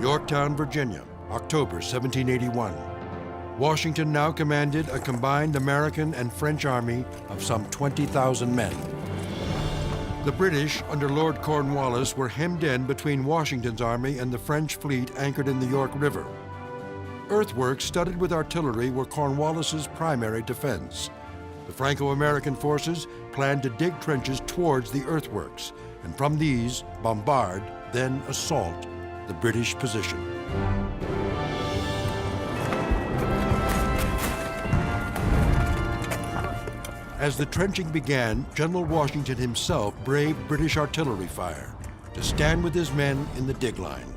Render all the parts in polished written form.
Yorktown, Virginia, October 1781. Washington now commanded a combined American and French army of some 20,000 men. The British, under Lord Cornwallis, were hemmed in between Washington's army and the French fleet anchored in the York River. Earthworks studded with artillery were Cornwallis's primary defense. The Franco-American forces planned to dig trenches towards the earthworks, and from these, bombard, then assault, the British position. As the trenching began, General Washington himself braved British artillery fire to stand with his men in the dig line.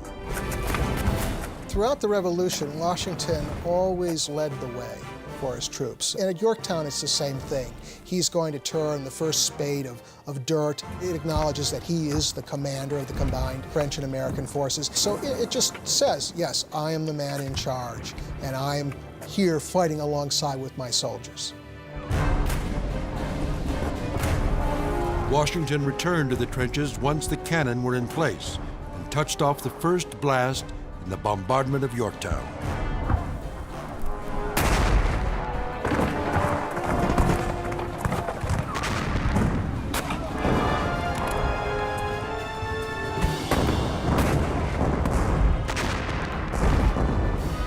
Throughout the Revolution, Washington always led the way for his troops. And at Yorktown, it's the same thing. He's going to turn the first spade of dirt. It acknowledges that he is the commander of the combined French and American forces. So it just says, yes, I am the man in charge, and I am here fighting alongside with my soldiers. Washington returned to the trenches once the cannon were in place and touched off the first blast in the bombardment of Yorktown.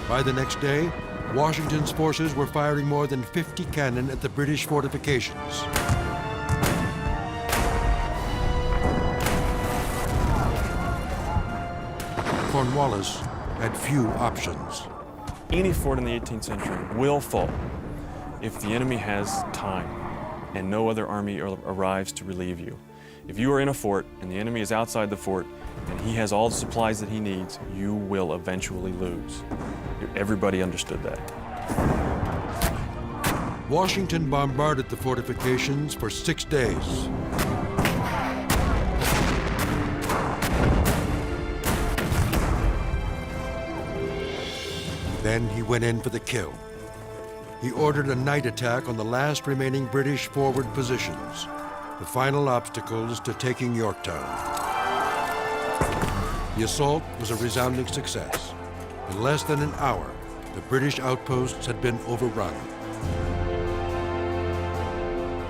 By the next day, Washington's forces were firing more than 50 cannon at the British fortifications. Cornwallis had few options. Any fort in the 18th century will fall if the enemy has time and no other army arrives to relieve you. If you are in a fort and the enemy is outside the fort and he has all the supplies that he needs, you will eventually lose. Everybody understood that. Washington bombarded the fortifications for 6 days. Then he went in for the kill. He ordered a night attack on the last remaining British forward positions, the final obstacles to taking Yorktown. The assault was a resounding success. In less than an hour, the British outposts had been overrun.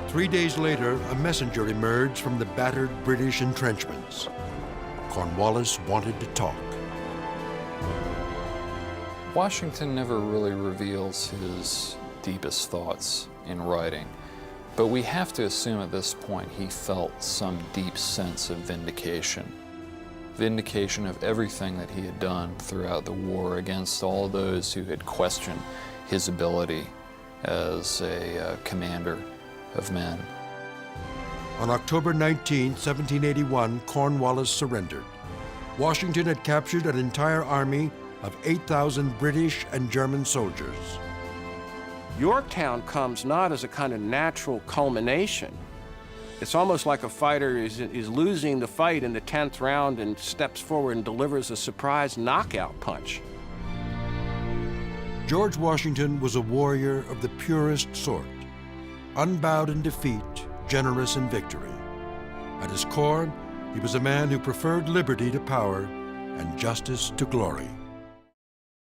3 days later, a messenger emerged from the battered British entrenchments. Cornwallis wanted to talk. Washington never really reveals his deepest thoughts in writing, but we have to assume at this point he felt some deep sense of vindication. Vindication of everything that he had done throughout the war against all those who had questioned his ability as a commander of men. On October 19, 1781, Cornwallis surrendered. Washington had captured an entire army of 8,000 British and German soldiers. Yorktown comes not as a kind of natural culmination. It's almost like a fighter is losing the fight in the 10th round and steps forward and delivers a surprise knockout punch. George Washington was a warrior of the purest sort, unbowed in defeat, generous in victory. At his core, he was a man who preferred liberty to power and justice to glory.